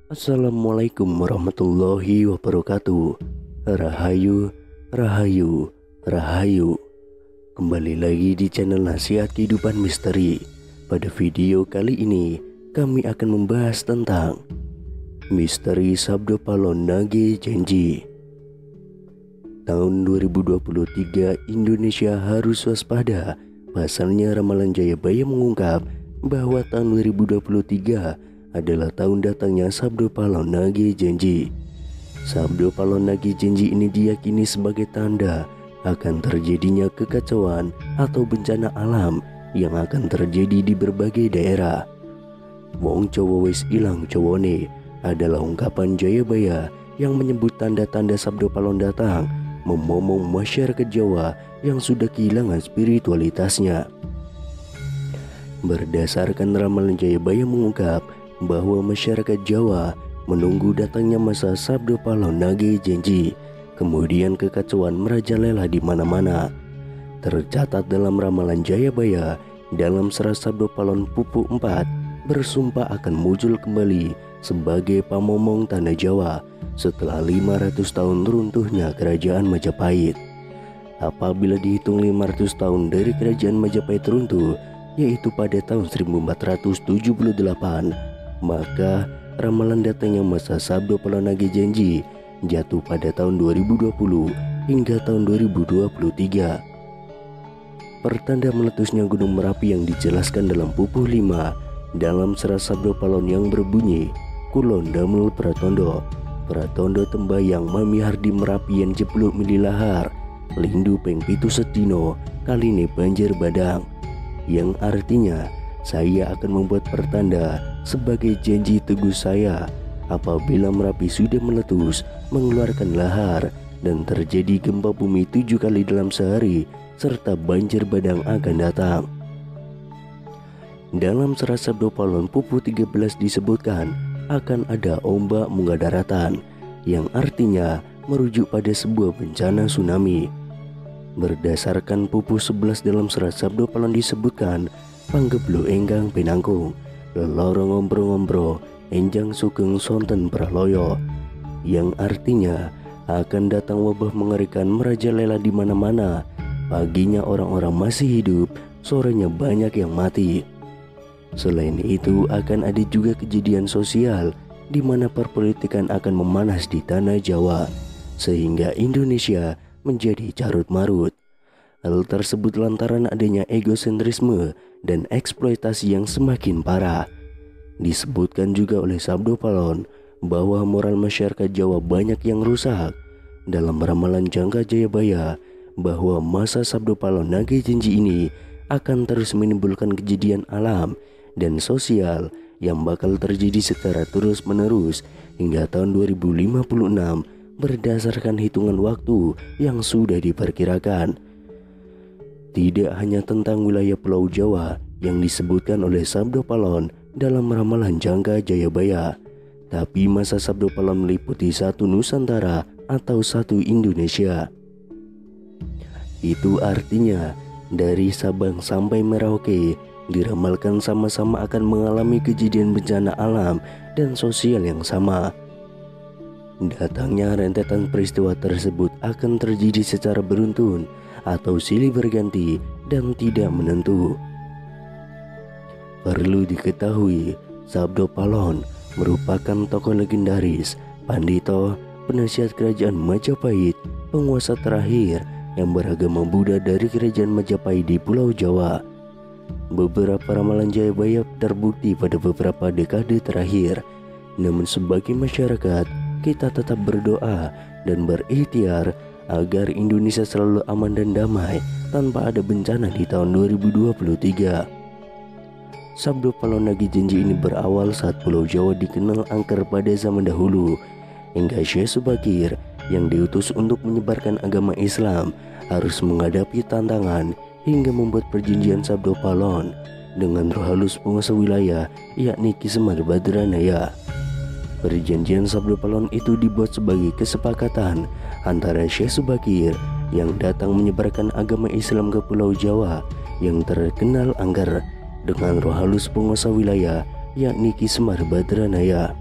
Assalamualaikum warahmatullahi wabarakatuh. Rahayu, rahayu, rahayu. Kembali lagi di channel Nasihat Kehidupan Misteri. Pada video kali ini kami akan membahas tentang misteri Sabdo Palon Nage Janji. Tahun 2023 Indonesia harus waspada. Pasalnya ramalan Jayabaya mengungkap bahwa tahun 2023 adalah tahun datangnya Sabdo Palon Nage Janji. Sabdo Palon Nage Janji ini diyakini sebagai tanda akan terjadinya kekacauan atau bencana alam yang akan terjadi di berbagai daerah. Wong Cowo wis ilang cowone adalah ungkapan Jayabaya yang menyebut tanda-tanda Sabdo Palon datang, memomong masyarakat Jawa yang sudah kehilangan spiritualitasnya. Berdasarkan ramalan Jayabaya mengungkap bahwa masyarakat Jawa menunggu datangnya masa Sabdo Palon Nage Janji. Kemudian kekacauan merajalela di mana-mana. Tercatat dalam ramalan Jayabaya, dalam serat Sabdo Palon Pupuk 4 bersumpah akan muncul kembali sebagai pamomong tanah Jawa setelah 500 tahun runtuhnya kerajaan Majapahit. Apabila dihitung 500 tahun dari kerajaan Majapahit runtuh, yaitu pada tahun 1478, maka ramalan datangnya masa Sabdo Palon Nage Janji jatuh pada tahun 2020 hingga tahun 2023. Pertanda meletusnya Gunung Merapi yang dijelaskan dalam Pupuh 5 dalam serat Sabdo Palon yang berbunyi, Kulon damel pratondo, pratondo tembayang mamihar di Merapi yang jeblok mililahar, lindu peng pitu setino, kaline banjir badang, yang artinya saya akan membuat pertanda sebagai janji teguh saya apabila Merapi sudah meletus, mengeluarkan lahar, dan terjadi gempa bumi 7 kali dalam sehari, serta banjir badang akan datang. Dalam serat Sabdo Palon Pupuh 13 disebutkan akan ada ombak munggah daratan, yang artinya merujuk pada sebuah bencana tsunami. Berdasarkan Pupuh 11 dalam serat Sabdo Palon disebutkan panggeblo enggang pinangkung, leloro ngombro-ngombro, enjang sugeng sonten praloyo, yang artinya akan datang wabah mengerikan merajalela di mana-mana. Paginya orang-orang masih hidup, sorenya banyak yang mati. Selain itu akan ada juga kejadian sosial di mana perpolitikan akan memanas di tanah Jawa sehingga Indonesia menjadi carut-marut. Hal tersebut lantaran adanya egosentrisme dan eksploitasi yang semakin parah. Disebutkan juga oleh Sabdo Palon bahwa moral masyarakat Jawa banyak yang rusak. Dalam ramalan jangka Jayabaya bahwa masa Sabdo Palon Nage Janji ini akan terus menimbulkan kejadian alam dan sosial yang bakal terjadi secara terus-menerus hingga tahun 2056 berdasarkan hitungan waktu yang sudah diperkirakan. Tidak hanya tentang wilayah Pulau Jawa yang disebutkan oleh Sabdo Palon dalam ramalan jangka Jayabaya, tapi masa Sabdo Palon meliputi satu Nusantara atau satu Indonesia. Itu artinya dari Sabang sampai Merauke diramalkan sama-sama akan mengalami kejadian bencana alam dan sosial yang sama. Datangnya rentetan peristiwa tersebut akan terjadi secara beruntun atau silih berganti dan tidak menentu. Perlu diketahui, Sabdo Palon merupakan tokoh legendaris, pandito, penasihat kerajaan Majapahit, penguasa terakhir yang beragama Buddha dari kerajaan Majapahit di Pulau Jawa. Beberapa ramalan Jayabaya terbukti pada beberapa dekade terakhir. Namun sebagai masyarakat, kita tetap berdoa dan berikhtiar agar Indonesia selalu aman dan damai tanpa ada bencana di tahun 2023. Sabdo Palon Nage Janji ini berawal saat Pulau Jawa dikenal angker pada zaman dahulu, hingga Syekh Subakir yang diutus untuk menyebarkan agama Islam harus menghadapi tantangan hingga membuat perjanjian Sabdo Palon dengan roh halus penguasa wilayah, yakni Ki Semar Badranaya. Perjanjian Sabdo Palon itu dibuat sebagai kesepakatan antara Syekh Subakir yang datang menyebarkan agama Islam ke Pulau Jawa yang terkenal angker dengan roh halus penguasa wilayah, yakni Ki Semar Badranaya.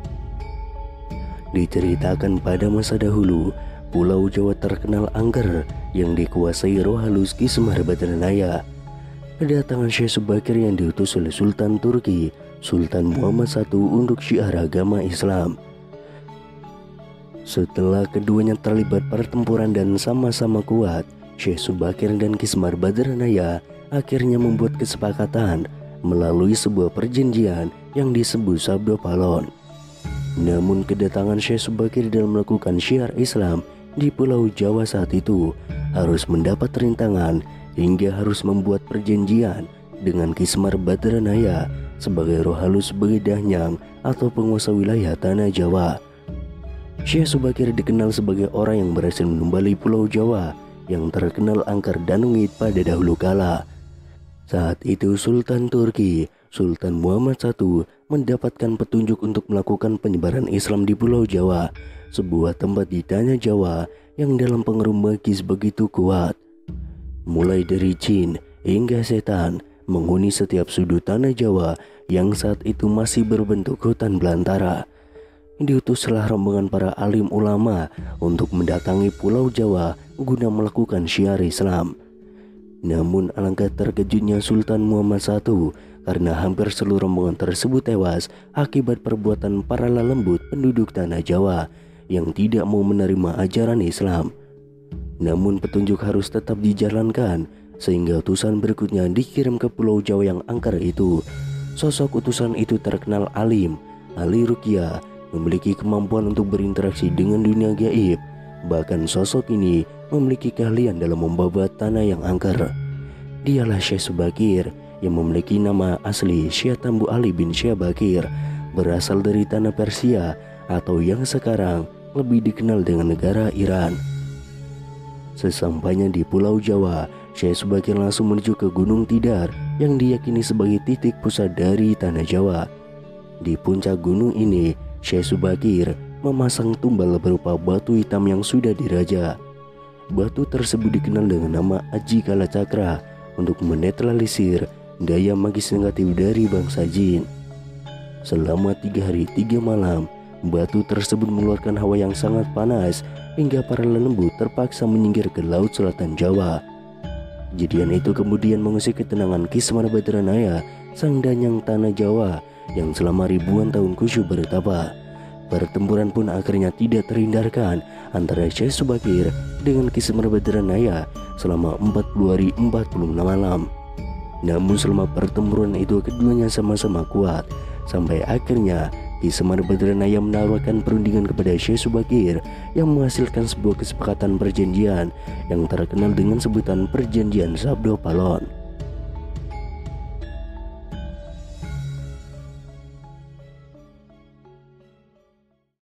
Diceritakan pada masa dahulu, Pulau Jawa terkenal angker yang dikuasai roh halus Ki Semar Badranaya. Kedatangan Syekh Subakir yang diutus oleh Sultan Turki, Sultan Muhammad I untuk syiar agama Islam. Setelah keduanya terlibat pertempuran dan sama-sama kuat, Syekh Subakir dan Ki Semar Badranaya akhirnya membuat kesepakatan melalui sebuah perjanjian yang disebut Sabdo Palon. Namun kedatangan Syekh Subakir dalam melakukan syiar Islam di Pulau Jawa saat itu harus mendapat rintangan hingga harus membuat perjanjian dengan Ki Semar Badranaya sebagai roh halus Begedahnyang atau penguasa wilayah tanah Jawa. Syekh Subakir dikenal sebagai orang yang berhasil menumbali Pulau Jawa yang terkenal angker dan ungit pada dahulu kala. Saat itu Sultan Turki, Sultan Muhammad I mendapatkan petunjuk untuk melakukan penyebaran Islam di Pulau Jawa, sebuah tempat di tanah Jawa yang dalam pengaruh magis begitu kuat. Mulai dari jin hingga setan menghuni setiap sudut tanah Jawa yang saat itu masih berbentuk hutan belantara. Diutuslah rombongan para alim ulama untuk mendatangi Pulau Jawa guna melakukan syiar Islam. Namun alangkah terkejutnya Sultan Muhammad I karena hampir seluruh rombongan tersebut tewas akibat perbuatan para lelembut penduduk tanah Jawa yang tidak mau menerima ajaran Islam. Namun petunjuk harus tetap dijalankan sehingga utusan berikutnya dikirim ke Pulau Jawa yang angker itu. Sosok utusan itu terkenal alim, ahli ruqyah, memiliki kemampuan untuk berinteraksi dengan dunia gaib. Bahkan sosok ini memiliki keahlian dalam membabat tanah yang angker. Dialah Syekh Subakir yang memiliki nama asli Syekh Tambu Ali bin Syekh Bakir, berasal dari tanah Persia atau yang sekarang lebih dikenal dengan negara Iran. Sesampainya di Pulau Jawa, Syekh Subakir langsung menuju ke Gunung Tidar yang diyakini sebagai titik pusat dari tanah Jawa. Di puncak gunung ini, Syekh Subakir memasang tumbal berupa batu hitam yang sudah diraja. Batu tersebut dikenal dengan nama Aji Kala Cakra untuk menetralisir daya magis negatif dari bangsa jin. Selama 3 hari 3 malam, batu tersebut mengeluarkan hawa yang sangat panas hingga para lelembut terpaksa menyingkir ke Laut Selatan Jawa. Kejadian itu kemudian mengusik ketenangan Ki Semar Badranaya, sang danyang tanah Jawa yang selama ribuan tahun khusyuk bertapa. Pertempuran pun akhirnya tidak terhindarkan antara Syekh Subakir dengan Ki Semar Badranaya selama 40 hari 46 malam. Namun selama pertempuran itu keduanya sama-sama kuat sampai akhirnya Ki Semar Badranaya menawarkan perundingan kepada Syekh Subakir yang menghasilkan sebuah kesepakatan perjanjian yang terkenal dengan sebutan Perjanjian Sabdo Palon.